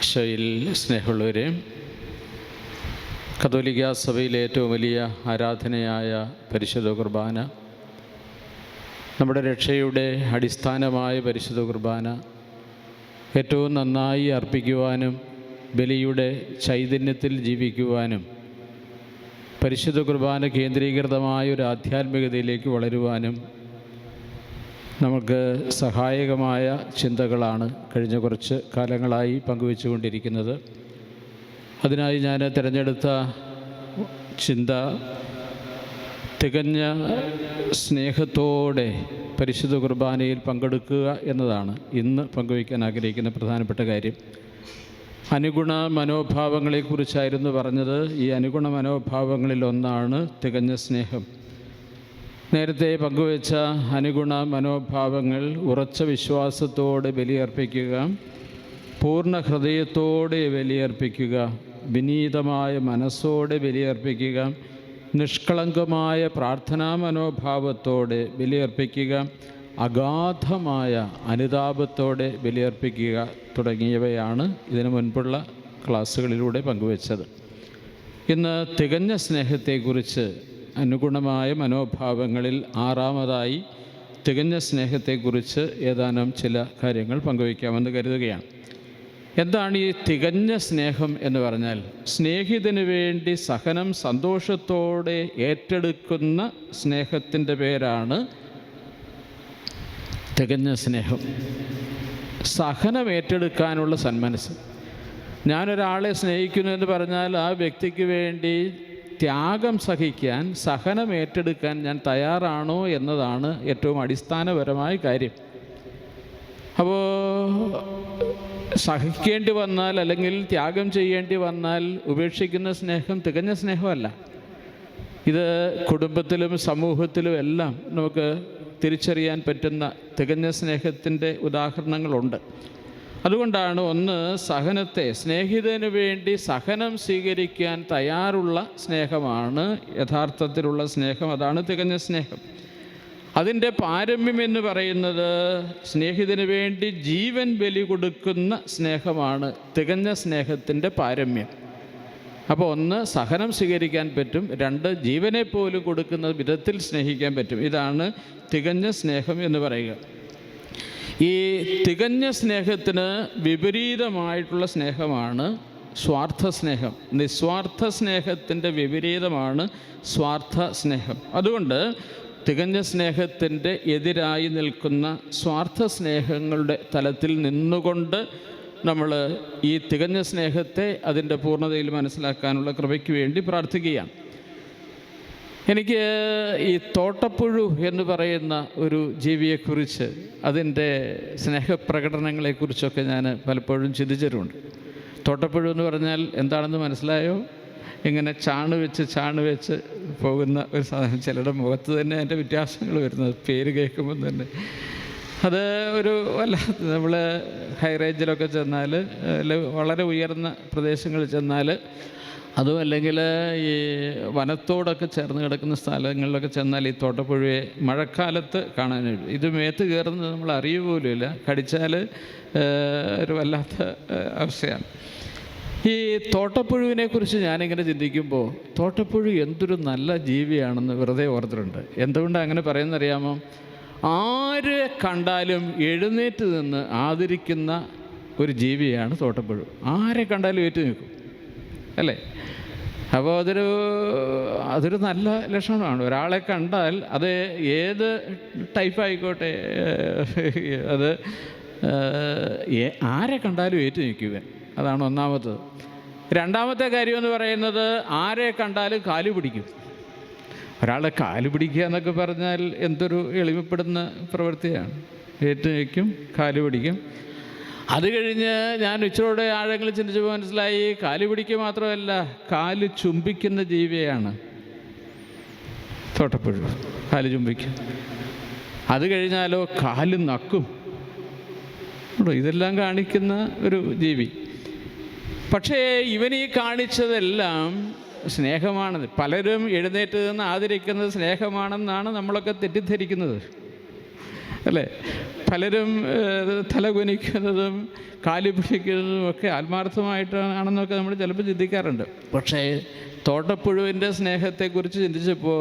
ഈശോയിൽ സ്നേഹമുള്ളവരെ, കത്തോലിക്കാ സഭയിലെ ഏറ്റവും വലിയ ആരാധനയായ പരിശുദ്ധ കുർബാന, നമ്മുടെ രക്ഷയുടെ അടിസ്ഥാനമായ പരിശുദ്ധ കുർബാന ഏറ്റവും നന്നായി അർപ്പിക്കുവാനും ബലിയുടെ ചൈതന്യത്തിൽ ജീവിക്കുവാനും പരിശുദ്ധ കുർബാന കേന്ദ്രീകൃതമായ ഒരു ആധ്യാത്മികതയിലേക്ക് വളരുവാനും നമുക്ക് സഹായകമായ ചിന്തകളാണ് കഴിഞ്ഞ കുറച്ച് കാലങ്ങളായി പങ്കുവെച്ചുകൊണ്ടിരിക്കുന്നത്. അതിനായി ഞാൻ തിരഞ്ഞെടുത്ത ചിന്ത തികഞ്ഞ സ്നേഹത്തോടെ പരിശുദ്ധ കുർബാനയിൽ പങ്കെടുക്കുക എന്നതാണ് ഇന്ന് പങ്കുവയ്ക്കാൻ ആഗ്രഹിക്കുന്ന പ്രധാനപ്പെട്ട കാര്യം. അനുഗുണ മനോഭാവങ്ങളെക്കുറിച്ചായിരുന്നു പറഞ്ഞത്. ഈ അനുഗുണ മനോഭാവങ്ങളിലൊന്നാണ് തികഞ്ഞ സ്നേഹം. നേരത്തെ പങ്കുവെച്ച അനുഗുണ മനോഭാവങ്ങൾ ഉറച്ച വിശ്വാസത്തോടെ ബലിയർപ്പിക്കുക, പൂർണ്ണ ഹൃദയത്തോടെ ബലിയർപ്പിക്കുക, വിനീതമായ മനസ്സോടെ ബലിയർപ്പിക്കുക, നിഷ്കളങ്കമായ പ്രാർത്ഥനാ മനോഭാവത്തോടെ ബലിയർപ്പിക്കുക, അഗാധമായ അനുതാപത്തോടെ ബലിയർപ്പിക്കുക തുടങ്ങിയവയാണ് ഇതിനു മുൻപുള്ള ക്ലാസ്സുകളിലൂടെ പങ്കുവച്ചത്. ഇന്ന് തികഞ്ഞ സ്നേഹത്തെക്കുറിച്ച്, അനുഗുണമായ മനോഭാവങ്ങളിൽ ആറാമതായി തികഞ്ഞ സ്നേഹത്തെക്കുറിച്ച് ഏതാനും ചില കാര്യങ്ങൾ പങ്കുവയ്ക്കാമെന്ന് കരുതുകയാണ്. എന്താണ് ഈ തികഞ്ഞ സ്നേഹം എന്ന് പറഞ്ഞാൽ? സ്നേഹിതന് വേണ്ടി സഹനം സന്തോഷത്തോടെ ഏറ്റെടുക്കുന്ന സ്നേഹത്തിൻ്റെ പേരാണ് തികഞ്ഞ സ്നേഹം. സഹനം ഏറ്റെടുക്കാനുള്ള സന്മനസ്സ്. ഞാനൊരാളെ സ്നേഹിക്കുന്നു എന്ന് പറഞ്ഞാൽ ആ വ്യക്തിക്ക് വേണ്ടി ത്യാഗം സഹിക്കാൻ, സഹനം ഏറ്റെടുക്കാൻ ഞാൻ തയ്യാറാണോ എന്നതാണ് ഏറ്റവും അടിസ്ഥാനപരമായ കാര്യം. അപ്പോൾ സഹിക്കേണ്ടി വന്നാൽ അല്ലെങ്കിൽ ത്യാഗം ചെയ്യേണ്ടി വന്നാൽ ഉപേക്ഷിക്കുന്ന സ്നേഹം തികഞ്ഞ സ്നേഹമല്ല. ഇത് കുടുംബത്തിലും സമൂഹത്തിലും എല്ലാം നമുക്ക് തിരിച്ചറിയാൻ പറ്റുന്ന തികഞ്ഞ സ്നേഹത്തിൻ്റെ ഉദാഹരണങ്ങളുണ്ട്. അതുകൊണ്ടാണ് ഒന്ന്, സഹനത്തെ, സ്നേഹിതന് വേണ്ടി സഹനം സ്വീകരിക്കാൻ തയ്യാറുള്ള സ്നേഹമാണ് യഥാർത്ഥത്തിലുള്ള സ്നേഹം. അതാണ് തികഞ്ഞ സ്നേഹം. അതിൻ്റെ പാരമ്യം എന്ന് പറയുന്നത് സ്നേഹിതന് വേണ്ടി ജീവൻ ബലി കൊടുക്കുന്ന സ്നേഹമാണ് തികഞ്ഞ സ്നേഹത്തിൻ്റെ പാരമ്യം. അപ്പോൾ ഒന്ന്, സഹനം സ്വീകരിക്കാൻ പറ്റും. രണ്ട്, ജീവനെ പോലും കൊടുക്കുന്ന വിധത്തിൽ സ്നേഹിക്കാൻ പറ്റും. ഇതാണ് തികഞ്ഞ സ്നേഹം എന്ന് പറയുക. ഈ തികഞ്ഞ സ്നേഹത്തിന് വിപരീതമായിട്ടുള്ള സ്നേഹമാണ് സ്വാർത്ഥ സ്നേഹം. നിസ്വാർത്ഥ സ്നേഹത്തിൻ്റെ വിപരീതമാണ് സ്വാർത്ഥ സ്നേഹം. അതുകൊണ്ട് തികഞ്ഞ സ്നേഹത്തിൻ്റെ എതിരായി നിൽക്കുന്ന സ്വാർത്ഥ സ്നേഹങ്ങളുടെ തലത്തിൽ നിന്നുകൊണ്ട് നമ്മൾ ഈ തികഞ്ഞ സ്നേഹത്തെ അതിൻ്റെ പൂർണ്ണതയിൽ മനസ്സിലാക്കാനുള്ള കൃപയ്ക്ക് വേണ്ടി പ്രാർത്ഥിക്കുകയാണ്. എനിക്ക് ഈ തോട്ടപ്പുഴു എന്ന് പറയുന്ന ഒരു ജീവിയെക്കുറിച്ച്, അതിൻ്റെ സ്നേഹപ്രകടനങ്ങളെക്കുറിച്ചൊക്കെ ഞാൻ പലപ്പോഴും ചിന്തിച്ചിട്ടുണ്ട്. തോട്ടപ്പുഴു എന്ന് പറഞ്ഞാൽ എന്താണെന്ന് മനസ്സിലായോ? ഇങ്ങനെ ചാണ് വെച്ച് പോകുന്ന ഒരു സാധനം. ചിലരുടെ മുഖത്ത് തന്നെ അതിൻ്റെ വ്യത്യാസങ്ങൾ വരുന്നത് പേര് കേൾക്കുമ്പോൾ തന്നെ. അത് ഒരു നമ്മൾ ഹൈ റേഞ്ചിലൊക്കെ ചെന്നാൽ, വളരെ ഉയർന്ന പ്രദേശങ്ങളിൽ ചെന്നാൽ, അതും അല്ലെങ്കിൽ ഈ വനത്തോടൊക്കെ ചേർന്ന് കിടക്കുന്ന സ്ഥലങ്ങളിലൊക്കെ ചെന്നാൽ ഈ തോട്ടപ്പുഴയെ മഴക്കാലത്ത് കാണാനായിട്ട്, ഇത് മേത്ത് കയറുന്നത് നമ്മൾ അറിയുക പോലുമില്ല. കടിച്ചാൽ ഒരു വല്ലാത്ത അവസ്ഥയാണ്. ഈ തോട്ടപ്പുഴുവിനെ കുറിച്ച് ഞാനിങ്ങനെ ചിന്തിക്കുമ്പോൾ തോട്ടപ്പുഴു എന്തൊരു നല്ല ജീവിയാണെന്ന് വെറുതെ ഓർത്തിട്ടുണ്ട്. എന്തുകൊണ്ടാണ് അങ്ങനെ പറയുന്നറിയാമോ? ആരെ കണ്ടാലും എഴുന്നേറ്റ് നിന്ന് ആദരിക്കുന്ന ഒരു ജീവിയാണ് തോട്ടപ്പുഴു. ആരെ കണ്ടാലും ഏറ്റു നിൽക്കും, അല്ലേ? അപ്പോൾ അതൊരു നല്ല ലക്ഷണമാണ്. ഒരാളെ കണ്ടാൽ അത് ഏത് ടൈപ്പായിക്കോട്ടെ, അത് ആരെ കണ്ടാലും ഏറ്റു നിൽക്കുക. അതാണ് ഒന്നാമത്തത്. രണ്ടാമത്തെ കാര്യം എന്ന് പറയുന്നത്, ആരെ കണ്ടാലും കാല് പിടിക്കും. ഒരാളെ കാല് പിടിക്കുക എന്നൊക്കെ പറഞ്ഞാൽ എന്തൊരു എളിമപ്പെടുന്ന പ്രവൃത്തിയാണ്. ഏറ്റു നിൽക്കും, കാല് പിടിക്കും. അത് കഴിഞ്ഞ് ഞാൻ ഇച്ചിരൂടെ ആഴങ്ങളിൽ ചിന്തിച്ചപ്പോൾ മനസ്സിലായി, കാല് പിടിക്കുക മാത്രമല്ല, കാല് ചുംബിക്കുന്ന ജീവിയാണ് തോട്ടപ്പുഴു. കാല് ചുംബിക്കും. അത് കഴിഞ്ഞാലോ കാല് നക്കും. ഇതെല്ലാം കാണിക്കുന്ന ഒരു ജീവി. പക്ഷേ ഇവനീ കാണിച്ചതെല്ലാം സ്നേഹമാണ്. പലരും എഴുന്നേറ്റ് നിന്ന് ആദരിക്കുന്നത് സ്നേഹമാണെന്നാണ് നമ്മളൊക്കെ തെറ്റിദ്ധരിക്കുന്നത്. അല്ലേ? പലരും തലകുനിക്കുന്നതും കാലി പിടിക്കുന്നതും ഒക്കെ ആത്മാർത്ഥമായിട്ടാണെന്നൊക്കെ നമ്മൾ ചിലപ്പോൾ ചിന്തിക്കാറുണ്ട്. പക്ഷേ തോട്ടപ്പുഴുവിൻ്റെ സ്നേഹത്തെക്കുറിച്ച് ചിന്തിച്ചപ്പോൾ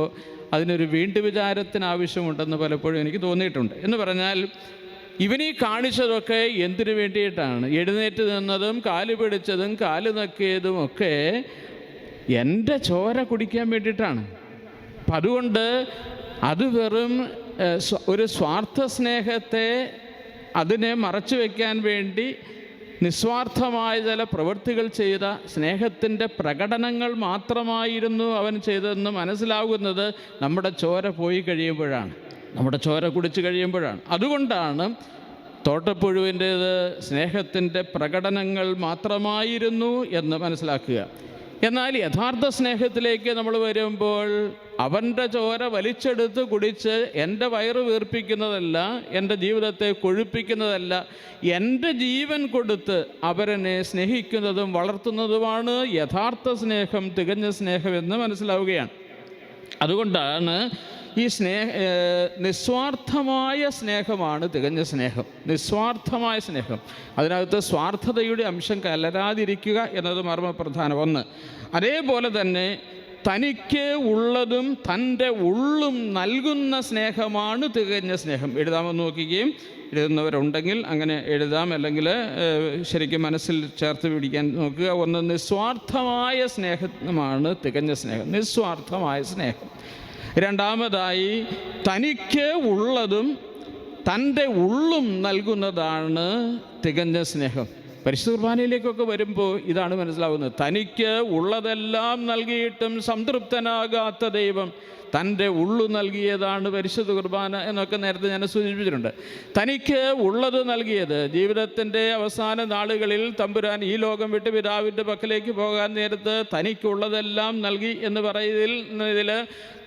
അതിനൊരു വിചാരത്തിന് ആവശ്യമുണ്ടെന്ന് പലപ്പോഴും എനിക്ക് തോന്നിയിട്ടുണ്ട്. എന്ന് പറഞ്ഞാൽ ഇവനീ കാണിച്ചതൊക്കെ എന്തിനു വേണ്ടിയിട്ടാണ്? എഴുന്നേറ്റ് നിന്നതും കാല് പിടിച്ചതും കാല് നക്കിയതും ഒക്കെ എൻ്റെ ചോര കുടിക്കാൻ വേണ്ടിയിട്ടാണ്. അപ്പം അതുകൊണ്ട് അത് വെറും ഒരു സ്വാർത്ഥ സ്നേഹത്തെ അതിനെ മറച്ചു വയ്ക്കാൻ വേണ്ടി നിസ്വാർത്ഥമായ ചില പ്രവൃത്തികൾ ചെയ്ത സ്നേഹത്തിൻ്റെ പ്രകടനങ്ങൾ മാത്രമായിരുന്നു അവൻ ചെയ്തതെന്ന് മനസ്സിലാകുന്നത് നമ്മുടെ ചോര പോയി കഴിയുമ്പോഴാണ്, നമ്മുടെ ചോര കുടിച്ചു കഴിയുമ്പോഴാണ്. അതുകൊണ്ടാണ് തോട്ടപ്പുഴുവിൻ്റേത് സ്നേഹത്തിൻ്റെ പ്രകടനങ്ങൾ മാത്രമായിരുന്നു എന്ന് മനസ്സിലാക്കുക. എന്നാൽ യഥാർത്ഥ സ്നേഹത്തിലേക്ക് നമ്മൾ വരുമ്പോൾ അവൻ്റെ ചോര വലിച്ചെടുത്ത് കുടിച്ച് എൻ്റെ വയറ് വീർപ്പിക്കുന്നതല്ല, എൻ്റെ ജീവിതത്തെ കൊഴുപ്പിക്കുന്നതല്ല, എൻ്റെ ജീവൻ കൊടുത്ത് അവരെന്നെ സ്നേഹിക്കുന്നതും വളർത്തുന്നതുമാണ് യഥാർത്ഥ സ്നേഹം, തികഞ്ഞ സ്നേഹം എന്ന് മനസ്സിലാവുകയാണ്. അതുകൊണ്ടാണ് ഈ നിസ്വാർത്ഥമായ സ്നേഹമാണ് തികഞ്ഞ സ്നേഹം. നിസ്വാർത്ഥമായ സ്നേഹം, അതിനകത്ത് സ്വാർത്ഥതയുടെ അംശം കലരാതിരിക്കുക എന്നത് മർമ്മപ്രധാനം. ഒന്ന്, അതേപോലെ തന്നെ തനിക്ക് ഉള്ളതും തൻ്റെ ഉള്ളും നൽകുന്ന സ്നേഹമാണ് തികഞ്ഞ സ്നേഹം. എഴുതാമെന്ന് നോക്കുകയും എഴുതുന്നവരുണ്ടെങ്കിൽ അങ്ങനെ എഴുതാം, അല്ലെങ്കിൽ ശരിക്കും മനസ്സിൽ ചേർത്ത് പിടിക്കാൻ നോക്കുക. ഒന്ന്, നിസ്വാർത്ഥമായ സ്നേഹമാണ് തികഞ്ഞ സ്നേഹം, നിസ്വാർത്ഥമായ സ്നേഹം. രണ്ടാമതായി, തനിക്ക് ഉള്ളതും തൻ്റെ ഉള്ളും നൽകുന്നതാണ് തികഞ്ഞ സ്നേഹം. പരിശുദ്ധ കുർബാനയിലേക്കൊക്കെ വരുമ്പോൾ ഇതാണ് മനസ്സിലാവുന്നത്. തനിക്ക് ഉള്ളതെല്ലാം നൽകിയിട്ടും സംതൃപ്തനാകാത്ത ദൈവം തൻ്റെ ഉള്ളു നൽകിയതാണ് പരിശുദ്ധ കുർബാന എന്നൊക്കെ നേരത്തെ ഞാൻ സൂചിപ്പിച്ചിട്ടുണ്ട്. തനിക്ക് ഉള്ളത് നൽകിയത്, ജീവിതത്തിൻ്റെ അവസാന നാളുകളിൽ തമ്പുരാൻ ഈ ലോകം വിട്ട് പിതാവിൻ്റെ പക്കലേക്ക് പോകാൻ നേരത്ത് തനിക്കുള്ളതെല്ലാം നൽകി എന്ന് പറയുന്നതിൽ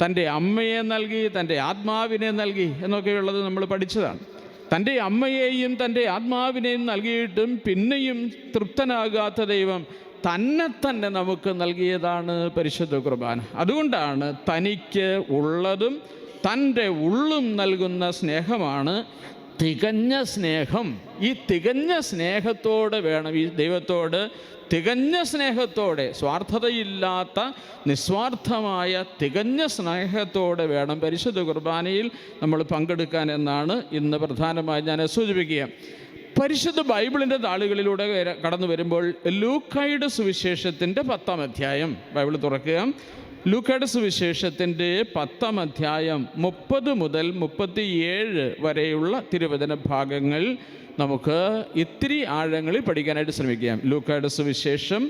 തൻ്റെ അമ്മയെ നൽകി, തൻ്റെ ആത്മാവിനെ നൽകി എന്നൊക്കെയുള്ളത് നമ്മൾ പഠിച്ചതാണ്. തൻ്റെ അമ്മയെയും തൻ്റെ ആത്മാവിനെയും നൽകിയിട്ടും പിന്നെയും തൃപ്തനാകാത്ത ദൈവം തന്നെ നമുക്ക് നൽകിയതാണ് പരിശുദ്ധ കുർബാന. അതുകൊണ്ടാണ് തനിക്ക് ഉള്ളതും തൻ്റെ ഉള്ളും നൽകുന്ന സ്നേഹമാണ് തികഞ്ഞ സ്നേഹം. ഈ തികഞ്ഞ സ്നേഹത്തോടെ വേണം ഈ ദൈവത്തോട്, തികഞ്ഞ സ്നേഹത്തോടെ, സ്വാർത്ഥതയില്ലാത്ത നിസ്വാർത്ഥമായ തികഞ്ഞ സ്നേഹത്തോടെ വേണം പരിശുദ്ധ കുർബാനയിൽ നമ്മൾ പങ്കെടുക്കാൻ എന്നാണ് ഇന്ന് പ്രധാനമായി ഞാൻ സൂചിപ്പിക്കുക. പരിശുദ്ധ ബൈബിളിൻ്റെ താളുകളിലൂടെ കടന്നു വരുമ്പോൾ ലൂക്കായുടെ സുവിശേഷത്തിൻ്റെ 10-ാം അധ്യായം ബൈബിൾ തുറക്കുക. ലൂക്കായുടെ സുവിശേഷത്തിൻ്റെ 10-ാം അധ്യായം 30 മുതൽ 37 വരെയുള്ള തിരുവചന ഭാഗങ്ങൾ നമുക്ക് ഇത്തിരി ആഴങ്ങളിൽ പഠിക്കാനായിട്ട് ശ്രമിക്കാം. ലൂക്കായുടെ സുവിശേഷം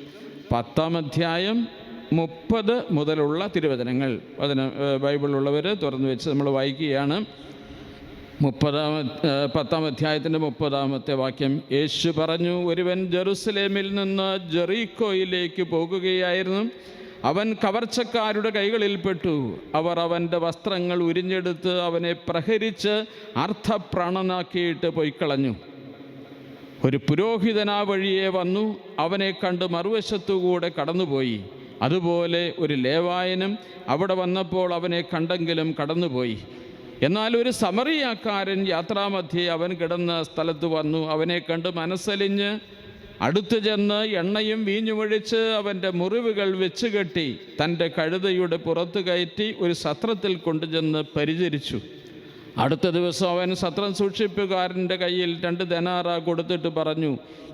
10-ാം അധ്യായം 30 മുതലുള്ള തിരുവചനങ്ങൾ അതിന് ബൈബിളുള്ളവർ തുറന്നു വെച്ച് നമ്മൾ വായിക്കുകയാണ്. 10-ാം അധ്യായത്തിൻ്റെ 30-ാമത്തെ വാക്യം. യേശു പറഞ്ഞു, ഒരുവൻ ജെറുസലേമിൽ നിന്ന് ജെറീക്കോയിലേക്ക് പോകുകയായിരുന്നു. അവൻ കവർച്ചക്കാരുടെ കൈകളിൽപ്പെട്ടു. അവർ അവൻ്റെ വസ്ത്രങ്ങൾ ഉരിഞ്ഞെടുത്ത് അവനെ പ്രഹരിച്ച് അർത്ഥപ്രാണനാക്കിയിട്ട് പൊയ്ക്കളഞ്ഞു. ഒരു പുരോഹിതൻ ആ വഴിയെ വന്നു, അവനെ കണ്ട് മറുവശത്തുകൂടെ കടന്നുപോയി. അതുപോലെ ഒരു ലേവായനും അവിടെ വന്നപ്പോൾ അവനെ കണ്ടെങ്കിലും കടന്നുപോയി. എന്നാൽ ഒരു സമറിയാക്കാരൻ യാത്രാമധ്യേ അവൻ കിടന്ന സ്ഥലത്ത് വന്നു. അവനെ കണ്ട് മനസ്സലിഞ്ഞ് അടുത്തു ചെന്ന് എണ്ണയും വീഞ്ഞുമൊഴിച്ച് അവൻ്റെ മുറിവുകൾ വെച്ചുകെട്ടി തൻ്റെ കഴുതയുടെ പുറത്ത് കയറ്റി ഒരു സത്രത്തിൽ കൊണ്ടുചെന്ന് പരിചരിച്ചു. അടുത്ത ദിവസം അവൻ സത്രം സൂക്ഷിപ്പുകാരൻ്റെ കയ്യിൽ 2 ദനാറ കൊടുത്തിട്ട് പറഞ്ഞു,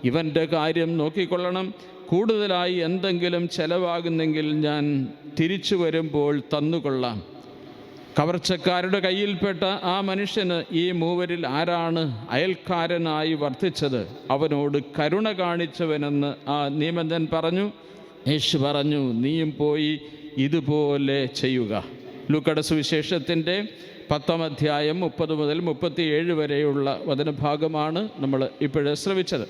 ഇവൻ്റെ കാര്യം നോക്കിക്കൊള്ളണം. കൂടുതലായി എന്തെങ്കിലും ചെലവാകുന്നെങ്കിൽ ഞാൻ തിരിച്ചു വരുമ്പോൾ തന്നുകൊള്ളാം. കവർച്ചക്കാരുടെ കയ്യിൽപ്പെട്ട ആ മനുഷ്യന് ഈ മൂവരിൽ ആരാണ് അയൽക്കാരനായി വർത്തിച്ചത്? അവനോട് കരുണ കാണിച്ചവനെന്ന് ആ നിയമജ്ഞൻ പറഞ്ഞു. യേശു പറഞ്ഞു, നീയും പോയി ഇതുപോലെ ചെയ്യുക. ലൂക്കായുടെ സുവിശേഷത്തിൻ്റെ 10-ാം അധ്യായം 30 മുതൽ 37 വരെയുള്ള വചനഭാഗമാണ് നമ്മൾ ഇപ്പോഴേ ശ്രവിച്ചത്.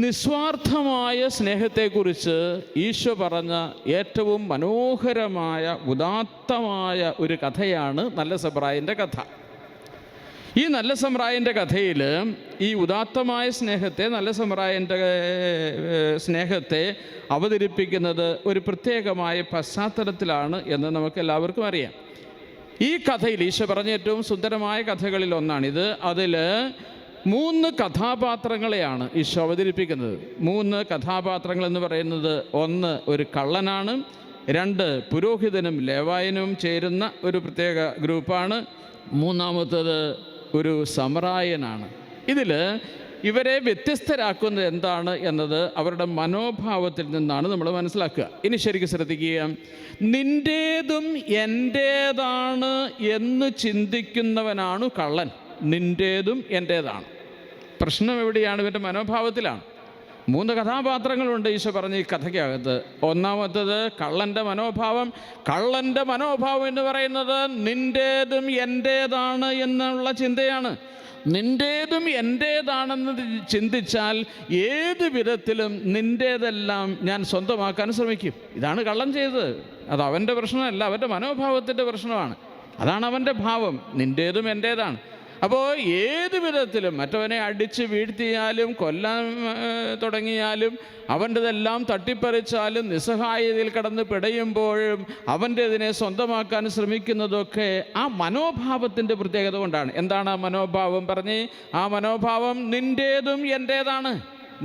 നിസ്വാർത്ഥമായ സ്നേഹത്തെക്കുറിച്ച് ഈശോ പറഞ്ഞ ഏറ്റവും മനോഹരമായ ഉദാത്തമായ ഒരു കഥയാണ് നല്ല സമ്പ്രായൻ്റെ കഥ. ഈ നല്ല സമ്പ്രായൻ്റെ കഥയിൽ ഈ ഉദാത്തമായ സ്നേഹത്തെ, നല്ല സമ്പ്രായൻ്റെ സ്നേഹത്തെ അവതരിപ്പിക്കുന്നത് ഒരു പ്രത്യേകമായ പശ്ചാത്തലത്തിലാണ് എന്ന് നമുക്കെല്ലാവർക്കും അറിയാം. ഈ കഥയിൽ ഈശോ പറഞ്ഞ ഏറ്റവും സുന്ദരമായ കഥകളിൽ ഒന്നാണിത്. അതിൽ 3 കഥാപാത്രങ്ങളെയാണ് ഈശോ അവതരിപ്പിക്കുന്നത്. 3 കഥാപാത്രങ്ങൾ എന്ന് പറയുന്നത്, 1 ഒരു കള്ളനാണ്, 2 പുരോഹിതനും ലേവായനും ചേരുന്ന ഒരു പ്രത്യേക ഗ്രൂപ്പാണ്, 3-മത്തേത് ഒരു സമറായനാണ്. ഇതിൽ ഇവരെ വ്യത്യസ്തരാക്കുന്നത് എന്താണ് എന്നത് അവരുടെ മനോഭാവത്തിൽ നിന്നാണ് നമ്മൾ മനസ്സിലാക്കുക. ഇനി ശരിക്കും ശ്രദ്ധിക്കുക. നിൻ്റേതും എൻ്റേതാണ് എന്ന് ചിന്തിക്കുന്നവനാണ് കള്ളൻ. നിൻ്റേതും എൻ്റേതാണ്. പ്രശ്നം എവിടെയാണ്? ഇവൻ്റെ മനോഭാവത്തിലാണ്. 3 കഥാപാത്രങ്ങളുണ്ട് ഈശോ പറഞ്ഞ ഈ കഥയ്ക്കകത്ത്. 1-മത്തേത് കള്ളൻ്റെ മനോഭാവം. കള്ളൻ്റെ മനോഭാവം എന്ന് പറയുന്നത് നിൻ്റേതും എൻ്റേതാണ് എന്നുള്ള ചിന്തയാണ്. നിൻ്റേതും എൻ്റേതാണെന്ന് ചിന്തിച്ചാൽ ഏത് വിധത്തിലും നിൻ്റേതെല്ലാം ഞാൻ സ്വന്തമാക്കാൻ ശ്രമിക്കും. ഇതാണ് കള്ളൻ ചെയ്തത്. അത് അവൻ്റെ പ്രശ്നമല്ല, അവൻ്റെ മനോഭാവത്തിൻ്റെ പ്രശ്നമാണ്. അതാണ് അവൻ്റെ ഭാവം. നിൻ്റേതും എൻ്റേതാണ്. അപ്പോൾ ഏത് വിധത്തിലും മറ്റവനെ അടിച്ച് വീഴ്ത്തിയാലും കൊല്ലാൻ തുടങ്ങിയാലും അവൻ്റെതെല്ലാം തട്ടിപ്പറിച്ചാലും നിസ്സഹായതയിൽ കടന്ന് പിടയുമ്പോഴും അവൻ്റെതിനെ സ്വന്തമാക്കാൻ ശ്രമിക്കുന്നതൊക്കെ ആ മനോഭാവത്തിൻ്റെ പ്രത്യേകത കൊണ്ടാണ്. എന്താണ് ആ മനോഭാവം? പറഞ്ഞ് ആ മനോഭാവം നിൻ്റേതും എൻ്റേതാണ്.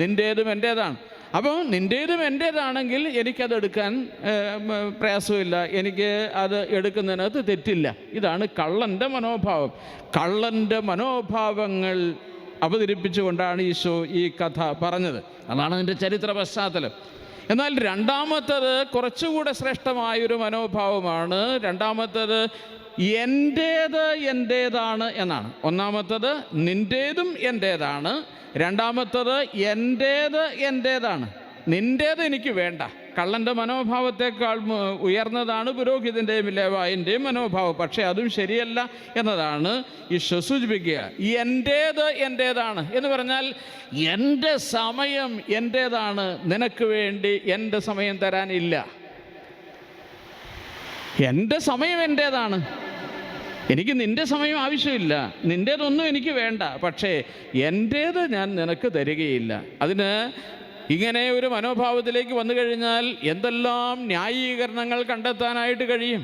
നിൻ്റേതും എൻ്റേതാണ്. അപ്പോൾ നിൻ്റേതും എൻ്റേതാണെങ്കിൽ എനിക്കതെടുക്കാൻ പ്രയാസമില്ല, എനിക്ക് അത് എടുക്കുന്നതിനകത്ത് തെറ്റില്ല. ഇതാണ് കള്ളൻ്റെ മനോഭാവം. കള്ളൻ്റെ മനോഭാവങ്ങൾ അവതരിപ്പിച്ചുകൊണ്ടാണ് ഈശോ ഈ കഥ പറഞ്ഞത്. അതാണ് അതിൻ്റെ ചരിത്ര പശ്ചാത്തലം. എന്നാൽ 2-മത്തേത് കുറച്ചുകൂടെ ശ്രേഷ്ഠമായൊരു മനോഭാവമാണ്. 2-മത്തേത് എൻ്റേത് എൻ്റേതാണ് എന്നാണ്. 1-മത്തേത് നിൻ്റേതും എൻ്റേതാണ്. 2-മത്തേത് എൻ്റേത് എൻ്റേതാണ്. നിൻ്റേത് എനിക്ക് വേണ്ട. കള്ളൻ്റെ മനോഭാവത്തെക്കാൾ ഉയർന്നതാണ് പുരോഹിതൻ്റെയും ലേവായൻ്റെയും മനോഭാവം. പക്ഷേ അതും ശരിയല്ല എന്നതാണ് ഈശോ സൂചിപ്പിക്കുക. എൻ്റേത് എൻ്റേതാണ് എന്ന് പറഞ്ഞാൽ എൻ്റെ സമയം എൻ്റേതാണ്, നിനക്ക് വേണ്ടി എൻ്റെ സമയം തരാനില്ല. എൻ്റെ സമയം എൻ്റേതാണ്, എനിക്ക് നിൻ്റെ സമയം ആവശ്യമില്ല, നിൻ്റേതൊന്നും എനിക്ക് വേണ്ട. പക്ഷേ എൻ്റേത് ഞാൻ നിനക്ക് തരികയില്ല. അതിന് ഇങ്ങനെ ഒരു മനോഭാവത്തിലേക്ക് വന്നു കഴിഞ്ഞാൽ എന്തെല്ലാം ന്യായീകരണങ്ങൾ കണ്ടെത്താനായിട്ട് കഴിയും.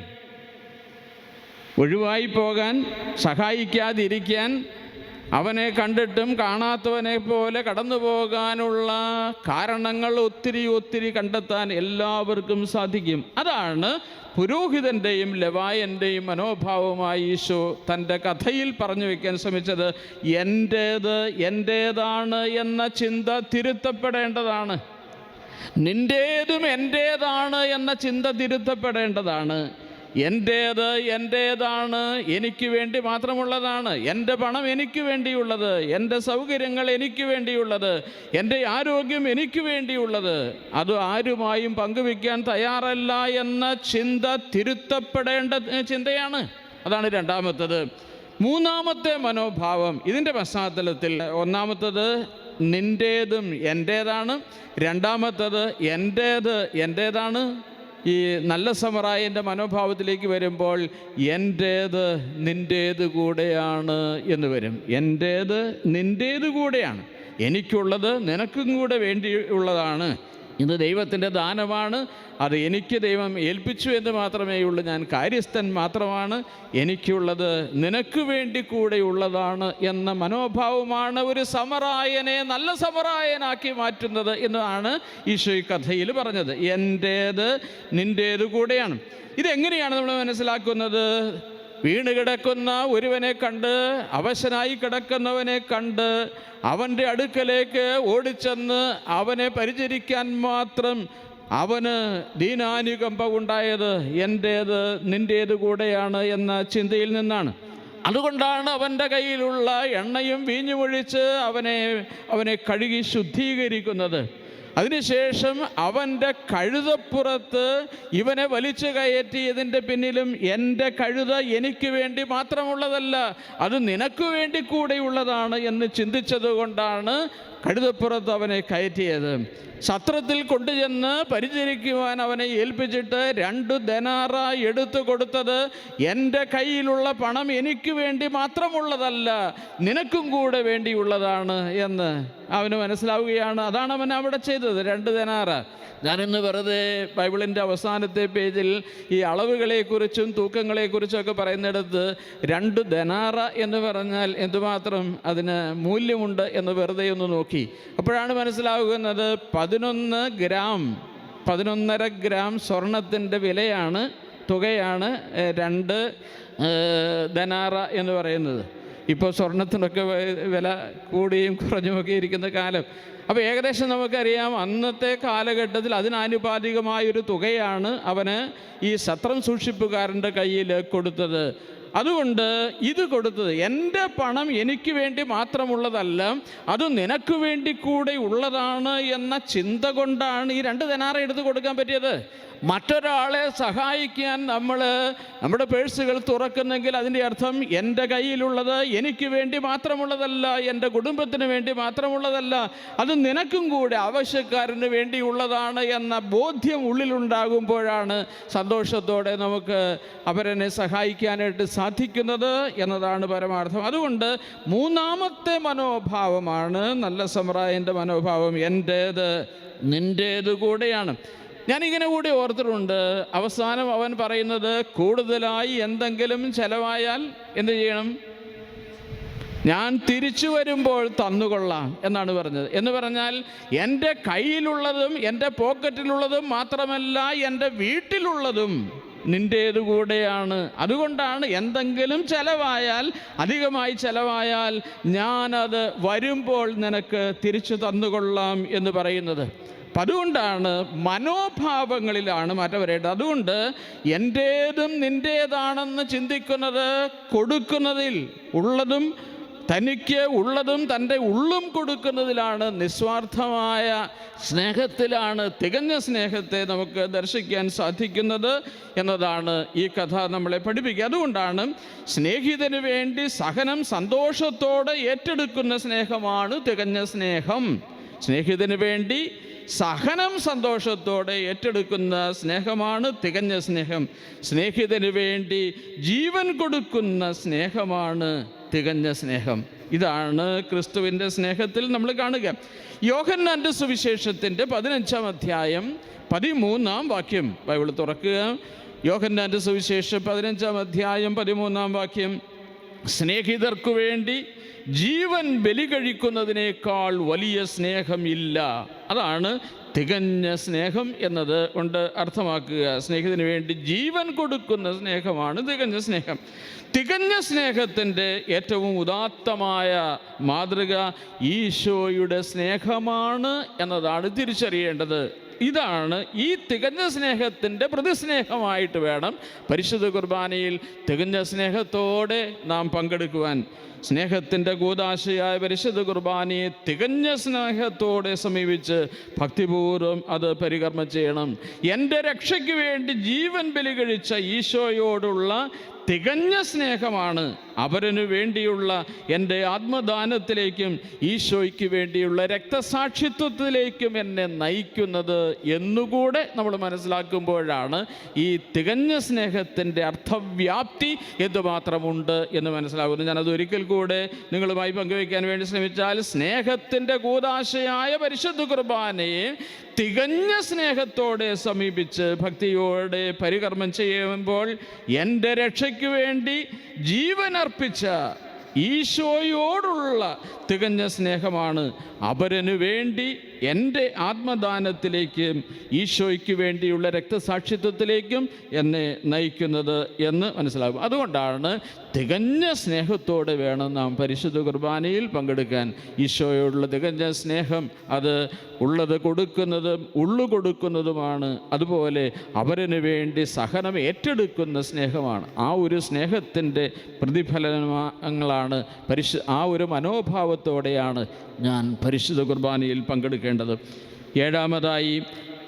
ഒഴിവായി പോകാൻ, സഹായിക്കാതിരിക്കാൻ, അവനെ കണ്ടിട്ടും കാണാത്തവനെ പോലെ കടന്നു പോകാനുള്ള കാരണങ്ങൾ ഒത്തിരി കണ്ടെത്താൻ എല്ലാവർക്കും സാധിക്കും. അതാണ് പുരോഹിതൻ്റെയും ലേവായൻ്റെയും മനോഭാവമായി ഈശോ തൻ്റെ കഥയിൽ പറഞ്ഞു വയ്ക്കാൻ ശ്രമിച്ചത്. എൻ്റേത് എൻ്റേതാണ് എന്ന ചിന്ത തിരുത്തപ്പെടേണ്ടതാണ്. നിൻ്റേതും എൻ്റേതാണ് എന്ന ചിന്ത തിരുത്തപ്പെടേണ്ടതാണ്. എൻ്റേത് എൻ്റേതാണ്, എനിക്ക് വേണ്ടി മാത്രമുള്ളതാണ്. എൻ്റെ പണം എനിക്ക് വേണ്ടിയുള്ളത്, എൻ്റെ സൗകര്യങ്ങൾ എനിക്ക് വേണ്ടിയുള്ളത്, എൻ്റെ ആരോഗ്യം എനിക്ക് വേണ്ടിയുള്ളത്, അത് ആരുമായും പങ്കുവയ്ക്കാൻ തയ്യാറല്ല എന്ന ചിന്ത തിരുത്തപ്പെടേണ്ട ചിന്തയാണ്. അതാണ് 2-മത്തേത്. 3-മത്തെ മനോഭാവം ഇതിൻ്റെ പശ്ചാത്തലത്തിൽ 1-മത്തേത് നിൻ്റേതും എൻ്റേതാണ്, 2-മത്തേത് എൻ്റേത് എൻ്റേതാണ്. ഈ നല്ല സമറായൻ്റെ മനോഭാവത്തിലേക്ക് വരുമ്പോൾ എൻ്റേത് നിൻ്റേത് കൂടെയാണ് എന്ന് വരും. എൻ്റേത് നിൻ്റേത് കൂടെയാണ്, എനിക്കുള്ളത് നിനക്കും കൂടെ വേണ്ടിയുള്ളതാണ്. ഇത് ദൈവത്തിൻ്റെ ദാനമാണ്. അത് എനിക്ക് ദൈവം ഏൽപ്പിച്ചു എന്ന് മാത്രമേ ഉള്ളൂ. ഞാൻ കാര്യസ്ഥൻ മാത്രമാണ്. എനിക്കുള്ളത് നിനക്ക് വേണ്ടി കൂടെ ഉള്ളതാണ് എന്ന മനോഭാവമാണ് ഒരു സമറായനെ നല്ല സമറായനാക്കി മാറ്റുന്നത് എന്നാണ് ഈശോ ഈ കഥയിൽ പറഞ്ഞത്. എൻ്റേത് നിൻ്റേത് കൂടെയാണ്. ഇതെങ്ങനെയാണ് നമ്മൾ മനസ്സിലാക്കുന്നത്? വീണ് കിടക്കുന്ന ഒരുവനെ കണ്ട്, അവശനായി കിടക്കുന്നവനെ കണ്ട് അവൻ്റെ അടുക്കലേക്ക് ഓടിച്ചെന്ന് അവനെ പരിചരിക്കാൻ മാത്രം അവന് ദീനാനുകമ്പ ഉണ്ടായത് എൻ്റേത് നിൻ്റേത് കൂടെയാണ് എന്ന ചിന്തയിൽ നിന്നാണ്. അതുകൊണ്ടാണ് അവൻ്റെ കയ്യിലുള്ള എണ്ണയും വീഞ്ഞുമൊഴിച്ച് അവനെ കഴുകി ശുദ്ധീകരിക്കുന്നത്. അതിനുശേഷം അവൻ്റെ കഴുതപ്പുറത്ത് ഇവനെ വലിച്ചു കയറ്റിയതിൻ്റെ പിന്നിലും എൻ്റെ കഴുത എനിക്ക് വേണ്ടി മാത്രമുള്ളതല്ല, അത് നിനക്ക് വേണ്ടി കൂടെയുള്ളതാണ് എന്ന് ചിന്തിച്ചത് കൊണ്ടാണ് കഴുതപ്പുറത്ത് അവനെ കയറ്റിയത്. സത്രത്തിൽ കൊണ്ടുചെന്ന് പരിചരിക്കുവാൻ അവനെ ഏൽപ്പിച്ചിട്ട് 2 ദനാറ എടുത്തു കൊടുത്തത് എൻ്റെ കയ്യിലുള്ള പണം എനിക്ക് വേണ്ടി മാത്രമുള്ളതല്ല, നിനക്കും കൂടെ വേണ്ടിയുള്ളതാണ് എന്ന് അവന് മനസ്സിലാവുകയാണ്. അതാണ് അവൻ അവിടെ ചെയ്തത്. 2 ദനാറ ഞാനിന്ന് വെറുതെ ബൈബിളിൻ്റെ അവസാനത്തെ പേജിൽ ഈ അളവുകളെക്കുറിച്ചും തൂക്കങ്ങളെക്കുറിച്ചൊക്കെ പറയുന്നിടത്ത് 2 ദനാറ എന്ന് പറഞ്ഞാൽ എന്തുമാത്രം അതിന് മൂല്യമുണ്ട് എന്ന് വെറുതെ ഒന്ന് നോക്കി. അപ്പോഴാണ് മനസ്സിലാകുന്നത് 11.5 ഗ്രാം സ്വർണത്തിൻ്റെ തുകയാണ് 2 ദനാറ എന്ന് പറയുന്നത്. ഇപ്പോൾ സ്വർണത്തിനൊക്കെ വില കൂടിയും കുറഞ്ഞുമൊക്കെ ഇരിക്കുന്ന കാലം. അപ്പോൾ ഏകദേശം നമുക്കറിയാം അന്നത്തെ കാലഘട്ടത്തിൽ അതിനാനുപാതികമായൊരു തുകയാണ് അവന് ഈ സത്രം സൂക്ഷിപ്പുകാരൻ്റെ കയ്യിൽ കൊടുത്തത്. അതുകൊണ്ട് ഇത് കൊടുത്തത് എൻ്റെ പണം എനിക്ക് വേണ്ടി മാത്രമുള്ളതല്ല, അത് നിനക്ക് വേണ്ടി കൂടെ ഉള്ളതാണ് എന്ന ചിന്ത കൊണ്ടാണ് ഈ 2 ദനാറ എടുത്ത് കൊടുക്കാൻ പറ്റിയത്. മറ്റൊരാളെ സഹായിക്കാൻ നമ്മുടെ പേഴ്സുകൾ തുറക്കുന്നെങ്കിൽ അതിൻ്റെ അർത്ഥം എൻ്റെ കയ്യിലുള്ളത് എനിക്ക് വേണ്ടി മാത്രമുള്ളതല്ല, എൻ്റെ കുടുംബത്തിന് വേണ്ടി മാത്രമുള്ളതല്ല, അത് നിനക്കും കൂടെ ആവശ്യക്കാരന് വേണ്ടിയുള്ളതാണ് എന്ന ബോധ്യം ഉള്ളിലുണ്ടാകുമ്പോഴാണ് സന്തോഷത്തോടെ നമുക്ക് അവരെ സഹായിക്കാനായിട്ട് സാധിക്കുന്നത് എന്നതാണ് പരമാർത്ഥം. അതുകൊണ്ട് 3ാമത്തെ മനോഭാവമാണ് നല്ല സമറായൻ്റെ മനോഭാവം. എൻ്റേത് നിൻ്റേത് കൂടെയാണ്. ഞാനിങ്ങനെ കൂടി ഓർത്തിട്ടുണ്ട്. അവസാനം അവൻ പറയുന്നത്, കൂടുതലായി എന്തെങ്കിലും ചെലവായാൽ എന്ത് ചെയ്യണം? ഞാൻ തിരിച്ചു വരുമ്പോൾ തന്നുകൊള്ളാം എന്നാണ് പറഞ്ഞത്. എന്ന് പറഞ്ഞാൽ എൻ്റെ കയ്യിലുള്ളതും എൻ്റെ പോക്കറ്റിലുള്ളതും മാത്രമല്ല, എൻ്റെ വീട്ടിലുള്ളതും നിൻ്റേത് കൂടെയാണ്. അതുകൊണ്ടാണ് എന്തെങ്കിലും ചെലവായാൽ, അധികമായി ചെലവായാൽ ഞാനത് വരുമ്പോൾ നിനക്ക് തിരിച്ചു തന്നുകൊള്ളാം എന്ന് പറയുന്നത്. അപ്പം അതുകൊണ്ടാണ് മനോഭാവങ്ങളിലാണ് മാറ്റം വരേണ്ടത്. അതുകൊണ്ട് എൻ്റേതും നിൻ്റേതാണെന്ന് ചിന്തിക്കുന്നത് കൊടുക്കുന്നതിൽ ഉള്ളതും തനിക്ക് ഉള്ളതും തൻ്റെ ഉള്ളും കൊടുക്കുന്നതിലാണ്, നിസ്വാർത്ഥമായ സ്നേഹത്തിലാണ് തികഞ്ഞ സ്നേഹത്തെ നമുക്ക് ദർശിക്കാൻ സാധിക്കുന്നത് എന്നതാണ് ഈ കഥ നമ്മളെ പഠിപ്പിക്കുക. അതുകൊണ്ടാണ് സ്നേഹിതന് വേണ്ടി സഹനം സന്തോഷത്തോടെ ഏറ്റെടുക്കുന്ന സ്നേഹമാണ് തികഞ്ഞ സ്നേഹം. സ്നേഹിതന് വേണ്ടി സഹനം സന്തോഷത്തോടെ ഏറ്റെടുക്കുന്ന സ്നേഹമാണ് തികഞ്ഞ സ്നേഹം. സ്നേഹിതന് വേണ്ടി ജീവൻ കൊടുക്കുന്ന സ്നേഹമാണ് തികഞ്ഞ സ്നേഹം. ഇതാണ് ക്രിസ്തുവിൻ്റെ സ്നേഹത്തിൽ നമ്മൾ കാണുക. യോഹന്നാൻ്റെ സുവിശേഷത്തിൻ്റെ 15-ാം അധ്യായം 13-ാം വാക്യം ബൈബിൾ തുറക്കുക. യോഹന്നാൻ്റെ സുവിശേഷം 15-ാം അധ്യായം 13-ാം വാക്യം. സ്നേഹിതർക്കു വേണ്ടി ജീവൻ ബലി കഴിക്കുന്നതിനേക്കാൾ വലിയ സ്നേഹം ഇല്ല. അതാണ് തികഞ്ഞ സ്നേഹം എന്നത് കൊണ്ട് അർത്ഥമാക്കുക. സ്നേഹിതന് വേണ്ടി ജീവൻ കൊടുക്കുന്ന സ്നേഹമാണ് തികഞ്ഞ സ്നേഹം. തികഞ്ഞ സ്നേഹത്തിൻ്റെ ഏറ്റവും ഉദാത്തമായ മാതൃക ഈശോയുടെ സ്നേഹമാണ് എന്നതാണ് തിരിച്ചറിയേണ്ടത്. ഇതാണ് ഈ തികഞ്ഞ സ്നേഹത്തിൻ്റെ പ്രതിസ്നേഹമായിട്ട് വേണം പരിശുദ്ധ കുർബാനയിൽ തികഞ്ഞ സ്നേഹത്തോടെ നാം പങ്കെടുക്കുവാൻ. സ്നേഹത്തിൻ്റെ കൂദാശയായ പരിശുദ്ധ കുർബാനയെ തികഞ്ഞ സ്നേഹത്തോടെ സമീപിച്ച് ഭക്തിപൂർവ്വം അത് പരികർമ്മം ചെയ്യണം. എൻ്റെ രക്ഷയ്ക്ക് വേണ്ടി ജീവൻ ബലി കഴിച്ച ഈശോയോടുള്ള തികഞ്ഞ സ്നേഹമാണ് അവരനു വേണ്ടിയുള്ള എൻ്റെ ആത്മദാനത്തിലേക്കും ഈശോയ്ക്ക് വേണ്ടിയുള്ള രക്തസാക്ഷിത്വത്തിലേക്കും എന്നെ നയിക്കുന്നത് എന്നുകൂടെ നമ്മൾ മനസ്സിലാക്കുമ്പോഴാണ് ഈ തികഞ്ഞ സ്നേഹത്തിൻ്റെ അർത്ഥവ്യാപ്തി എന്തുമാത്രമുണ്ട് എന്ന് മനസ്സിലാകുന്നത്. ഞാനത് ഒരിക്കൽ കൂടെ നിങ്ങളുമായി പങ്കുവയ്ക്കാൻ വേണ്ടി ശ്രമിച്ചാൽ, സ്നേഹത്തിൻ്റെ കൂദാശയായ പരിശുദ്ധ കുർബാനയെ തികഞ്ഞ സ്നേഹത്തോടെ സമീപിച്ച് ഭക്തിയോടെ പരികർമ്മം ചെയ്യുമ്പോൾ എൻ്റെ രക്ഷയ്ക്ക് വേണ്ടി ജീവൻ അർപ്പിച്ച ഈശോയോടുള്ള തികഞ്ഞ സ്നേഹമാണ് അവരനു വേണ്ടി എൻ്റെ ആത്മദാനത്തിലേക്കും ഈശോയ്ക്ക് വേണ്ടിയുള്ള രക്തസാക്ഷിത്വത്തിലേക്കും എന്നെ നയിക്കുന്നത് എന്ന് മനസ്സിലാകും. അതുകൊണ്ടാണ് തികഞ്ഞ സ്നേഹത്തോടെ വേണം നാം പരിശുദ്ധ കുർബാനയിൽ പങ്കെടുക്കാൻ. ഈശോയോടുള്ള തികഞ്ഞ സ്നേഹം അത് ഉള്ളത് കൊടുക്കുന്നതും ഉള്ളു കൊടുക്കുന്നതുമാണ്. അതുപോലെ അവരനു വേണ്ടി സഹനം ഏറ്റെടുക്കുന്ന സ്നേഹമാണ്. ആ ഒരു സ്നേഹത്തിൻ്റെ പ്രതിഫലനങ്ങളാണ് ആ ഒരു മനോഭാവത്തോടെയാണ് ഞാൻ പരിശുദ്ധ കുർബാനയിൽ പങ്കെടുക്കേണ്ടത്. 7ാമതായി,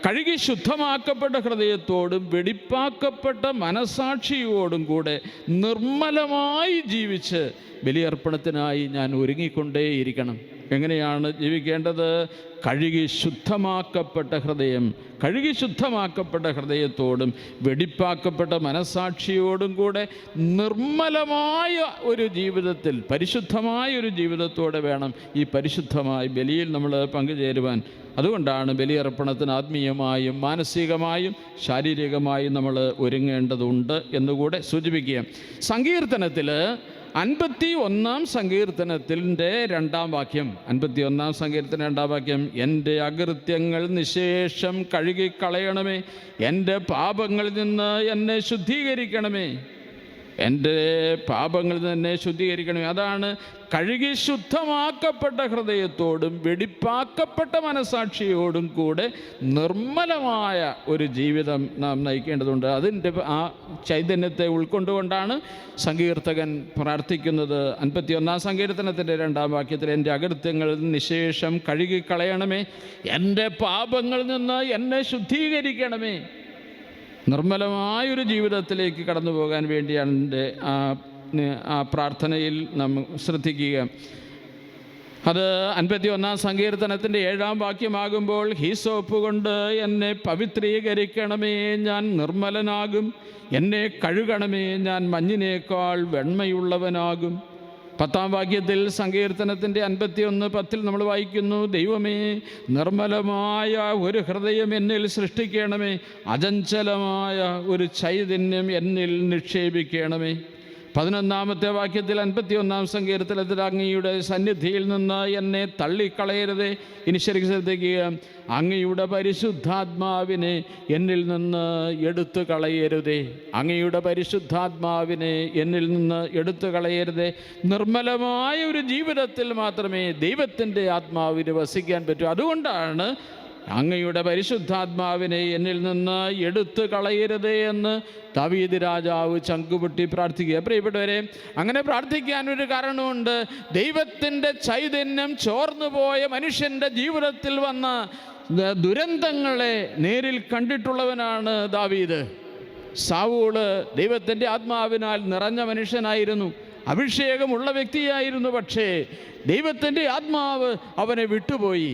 കഴുകി ശുദ്ധമാക്കപ്പെട്ട ഹൃദയത്തോടും വെടിപ്പാക്കപ്പെട്ട മനസാക്ഷിയോടും കൂടെ നിർമ്മലമായി ജീവിച്ച് ബലിയർപ്പണത്തിനായി ഞാൻ ഒരുങ്ങിക്കൊണ്ടേയിരിക്കണം. എങ്ങനെയാണ് ജീവിക്കേണ്ടത്? കഴുകി ശുദ്ധമാക്കപ്പെട്ട ഹൃദയം, കഴുകി ശുദ്ധമാക്കപ്പെട്ട ഹൃദയത്തോടും വെടിപ്പാക്കപ്പെട്ട മനസ്സാക്ഷിയോടും കൂടെ നിർമ്മലമായ ഒരു ജീവിതത്തിൽ, പരിശുദ്ധമായ ഒരു ജീവിതത്തോടെ വേണം ഈ പരിശുദ്ധമായ ബലിയിൽ നമ്മൾ പങ്കുചേരുവാൻ. അതുകൊണ്ടാണ് ബലിയർപ്പണത്തിന് ആത്മീയമായും മാനസികമായും ശാരീരികമായും നമ്മൾ ഒരുങ്ങേണ്ടതുണ്ട് എന്നുകൂടെ സൂചിപ്പിക്കുക. സങ്കീർത്തനത്തിൽ 51-ാം സങ്കീർത്തനത്തിൻ്റെ 2-ാം വാക്യം, 51-ാം സങ്കീർത്തനം 2-ാം വാക്യം, എൻ്റെ അകൃത്യങ്ങൾ നിശേഷം കഴുകിക്കളയണമേ, എൻ്റെ പാപങ്ങളിൽ നിന്ന് എന്നെ ശുദ്ധീകരിക്കണമേ, എൻ്റെ പാപങ്ങളിൽ നിന്ന് എന്നെ ശുദ്ധീകരിക്കണമേ. അതാണ് കഴുകി ശുദ്ധമാക്കപ്പെട്ട ഹൃദയത്തോടും വെടിപ്പാക്കപ്പെട്ട മനസാക്ഷിയോടും കൂടെ നിർമ്മലമായ ഒരു ജീവിതം നാം നയിക്കേണ്ടതുണ്ട്. അതിൻ്റെ ആ ചൈതന്യത്തെ ഉൾക്കൊണ്ടുകൊണ്ടാണ് സങ്കീർത്തകൻ പ്രാർത്ഥിക്കുന്നത്. 51-ാം സങ്കീർത്തനത്തിൻ്റെ 2-ാം വാക്യത്തിൽ, എൻ്റെ അകൃത്യങ്ങളിൽ നിശേഷം കഴുകിക്കളയണമേ, എൻ്റെ പാപങ്ങളിൽ നിന്ന് എന്നെ ശുദ്ധീകരിക്കണമേ. നിർമ്മലമായൊരു ജീവിതത്തിലേക്ക് കടന്നു പോകാൻ വേണ്ടിയാണ് എൻ്റെ ആ പ്രാർത്ഥനയിൽ നാം ശ്രദ്ധിക്കുക. അത് 51-ാം സങ്കീർത്തനത്തിൻ്റെ 7-ാം വാക്യമാകുമ്പോൾ, ഹീസോപ്പ് കൊണ്ട് എന്നെ പവിത്രീകരിക്കണമേ, ഞാൻ നിർമ്മലനാകും, എന്നെ കഴുകണമേ, ഞാൻ മഞ്ഞിനേക്കാൾ വെണ്മയുള്ളവനാകും. 10-ാം വാക്യത്തിൽ സങ്കീർത്തനത്തിൻ്റെ 51:10 നമ്മൾ വായിക്കുന്നു, ദൈവമേ, നിർമ്മലമായ ഒരു ഹൃദയം എന്നിൽ സൃഷ്ടിക്കണമേ, അചഞ്ചലമായ ഒരു ചൈതന്യം എന്നിൽ നിക്ഷേപിക്കണമേ. 11-ാമത്തെ വാക്യത്തിൽ 51-ാം സങ്കീർത്തനത്തിൽ, അങ്ങയുടെ സന്നിധിയിൽ നിന്ന് എന്നെ തള്ളിക്കളയരുതേ. ഇനി ശരിക്കും ശ്രദ്ധിക്കുക, അങ്ങയുടെ പരിശുദ്ധാത്മാവിനെ എന്നിൽ നിന്ന് എടുത്തു കളയരുതേ, അങ്ങയുടെ പരിശുദ്ധാത്മാവിനെ എന്നിൽ നിന്ന് എടുത്തു കളയരുതേ. നിർമ്മലമായ ഒരു ജീവിതത്തിൽ മാത്രമേ ദൈവത്തിൻ്റെ ആത്മാവിന് വസിക്കാൻ പറ്റൂ. അതുകൊണ്ടാണ് അങ്ങയുടെ പരിശുദ്ധാത്മാവിനെ എന്നിൽ നിന്ന് എടുത്തു കളയരുതേ എന്ന് ദാവീദ് രാജാവ് ചങ്കുപൊട്ടി പ്രാർത്ഥിക്കുക. പ്രിയപ്പെട്ടവരെ, അങ്ങനെ പ്രാർത്ഥിക്കാനൊരു കാരണമുണ്ട്. ദൈവത്തിൻ്റെ ചൈതന്യം ചോർന്നുപോയ മനുഷ്യൻ്റെ ജീവിതത്തിൽ വന്ന ദുരന്തങ്ങളെ നേരിൽ കണ്ടിട്ടുള്ളവനാണ് ദാവീദ്. സാവൂള് ദൈവത്തിൻ്റെ ആത്മാവിനാൽ നിറഞ്ഞ മനുഷ്യനായിരുന്നു, അഭിഷേകമുള്ള വ്യക്തിയായിരുന്നു. പക്ഷേ ദൈവത്തിൻ്റെ ആത്മാവ് അവനെ വിട്ടുപോയി.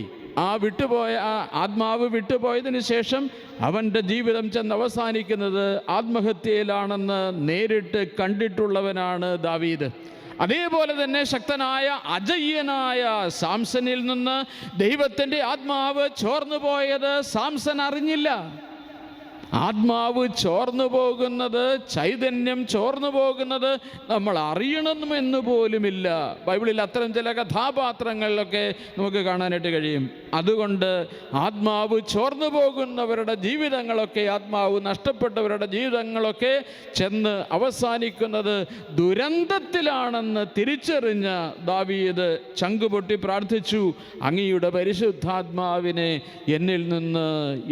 ആത്മാവ് വിട്ടുപോയതിന് ശേഷം അവൻ്റെ ജീവിതം ചെന്ന് അവസാനിക്കുന്നത് ആത്മഹത്യയിലാണെന്ന് നേരിട്ട് കണ്ടിട്ടുള്ളവനാണ് ദാവീദ്. അതേപോലെ തന്നെ ശക്തനായ അജയ്യനായ സാംസണിൽ നിന്ന് ദൈവത്തിൻ്റെ ആത്മാവ് ചോർന്നു പോയത് സാംസൺ അറിഞ്ഞില്ല. ആത്മാവ് ചോർന്നു പോകുന്നത്, ചൈതന്യം ചോർന്നു പോകുന്നത് നമ്മൾ അറിയണമെന്ന് പോലുമില്ല. ബൈബിളിൽ അത്തരം ചില കഥാപാത്രങ്ങളിലൊക്കെ നമുക്ക് കാണാനായിട്ട് കഴിയും. അതുകൊണ്ട് ആത്മാവ് ചോർന്നു പോകുന്നവരുടെ ജീവിതങ്ങളൊക്കെ, ആത്മാവ് നഷ്ടപ്പെട്ടവരുടെ ജീവിതങ്ങളൊക്കെ ചെന്ന് അവസാനിക്കുന്നത് ദുരന്തത്തിലാണെന്ന് തിരിച്ചറിഞ്ഞ ദാവീദ് ചങ്കുപൊട്ടി പ്രാർത്ഥിച്ചു, അങ്ങയുടെ പരിശുദ്ധാത്മാവിനെ എന്നിൽ നിന്ന്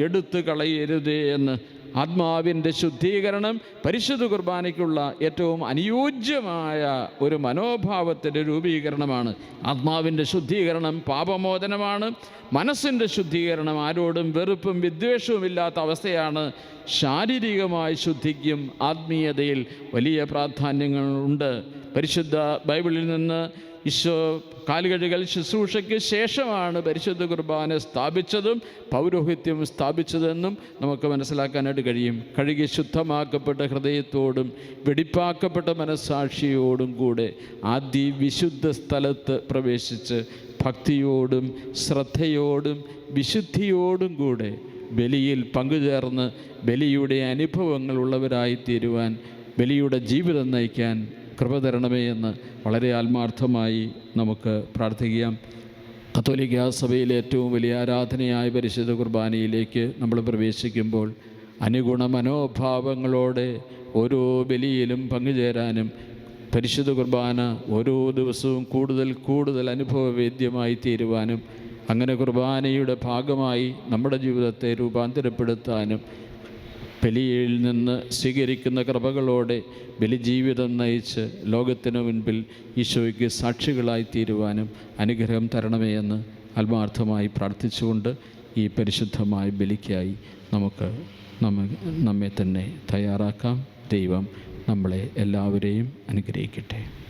എടുത്തു കളയരുതേ എന്ന്. ആത്മാവിൻ്റെ ശുദ്ധീകരണം പരിശുദ്ധ കുർബാനയ്ക്കുള്ള ഏറ്റവും അനുയോജ്യമായ ഒരു മനോഭാവത്തിൻ്റെ രൂപീകരണമാണ്. ആത്മാവിൻ്റെ ശുദ്ധീകരണം പാപമോചനമാണ്. മനസ്സിൻ്റെ ശുദ്ധീകരണം ആരോടും വെറുപ്പും വിദ്വേഷവും ഇല്ലാത്ത അവസ്ഥയാണ്. ശാരീരികമായ ശുദ്ധിക്കും ആത്മീയതയിൽ വലിയ പ്രാധാന്യങ്ങളുണ്ട്. പരിശുദ്ധ ബൈബിളിൽ നിന്ന് ഈശോ കാലുകഴുകൽ ശുശ്രൂഷയ്ക്ക് ശേഷമാണ് പരിശുദ്ധ കുർബാന സ്ഥാപിച്ചതും പൗരോഹിത്യം സ്ഥാപിച്ചതെന്നും നമുക്ക് മനസ്സിലാക്കാനായിട്ട് കഴിയും. കഴുകി ശുദ്ധമാക്കപ്പെട്ട ഹൃദയത്തോടും വെടിപ്പാക്കപ്പെട്ട മനസ്സാക്ഷിയോടും കൂടെ ആദ്യ വിശുദ്ധ സ്ഥലത്ത് പ്രവേശിച്ച് ഭക്തിയോടും ശ്രദ്ധയോടും വിശുദ്ധിയോടും കൂടെ ബലിയിൽ പങ്കുചേർന്ന് ബലിയുടെ അനുഭവങ്ങളുള്ളവരായി തീരുവാൻ, ബലിയുടെ ജീവിതം നയിക്കാൻ കൃപ തരണമേ എന്ന് വളരെ ആത്മാർത്ഥമായി നമുക്ക് പ്രാർത്ഥിക്കാം. കത്തോലിക്കാ സഭയിലെ ഏറ്റവും വലിയ ആരാധനയായ പരിശുദ്ധ കുർബാനയിലേക്ക് നമ്മൾ പ്രവേശിക്കുമ്പോൾ അനുഗുണ മനോഭാവങ്ങളോടെ ഓരോ ബലിയിലും പങ്കുചേരാനും പരിശുദ്ധ കുർബാന ഓരോ ദിവസവും കൂടുതൽ അനുഭവവേദ്യമായി തീരുവാനും അങ്ങനെ കുർബാനയുടെ ഭാഗമായി നമ്മുടെ ജീവിതത്തെ രൂപാന്തരപ്പെടുത്താനും ബലിയിൽ നിന്ന് സ്വീകരിക്കുന്ന കൃപകളോടെ ബലിജീവിതം നയിച്ച് ലോകത്തിന് മുൻപിൽ ഈശോയ്ക്ക് സാക്ഷികളായി തീരുവാനും അനുഗ്രഹം തരണമേ എന്ന് ആത്മാർത്ഥമായി പ്രാർത്ഥിച്ചുകൊണ്ട് ഈ പരിശുദ്ധമായ ബലിക്കായി നമ്മെ തന്നെ തയ്യാറാക്കാം. ദൈവം നമ്മളെ എല്ലാവരെയും അനുഗ്രഹിക്കട്ടെ.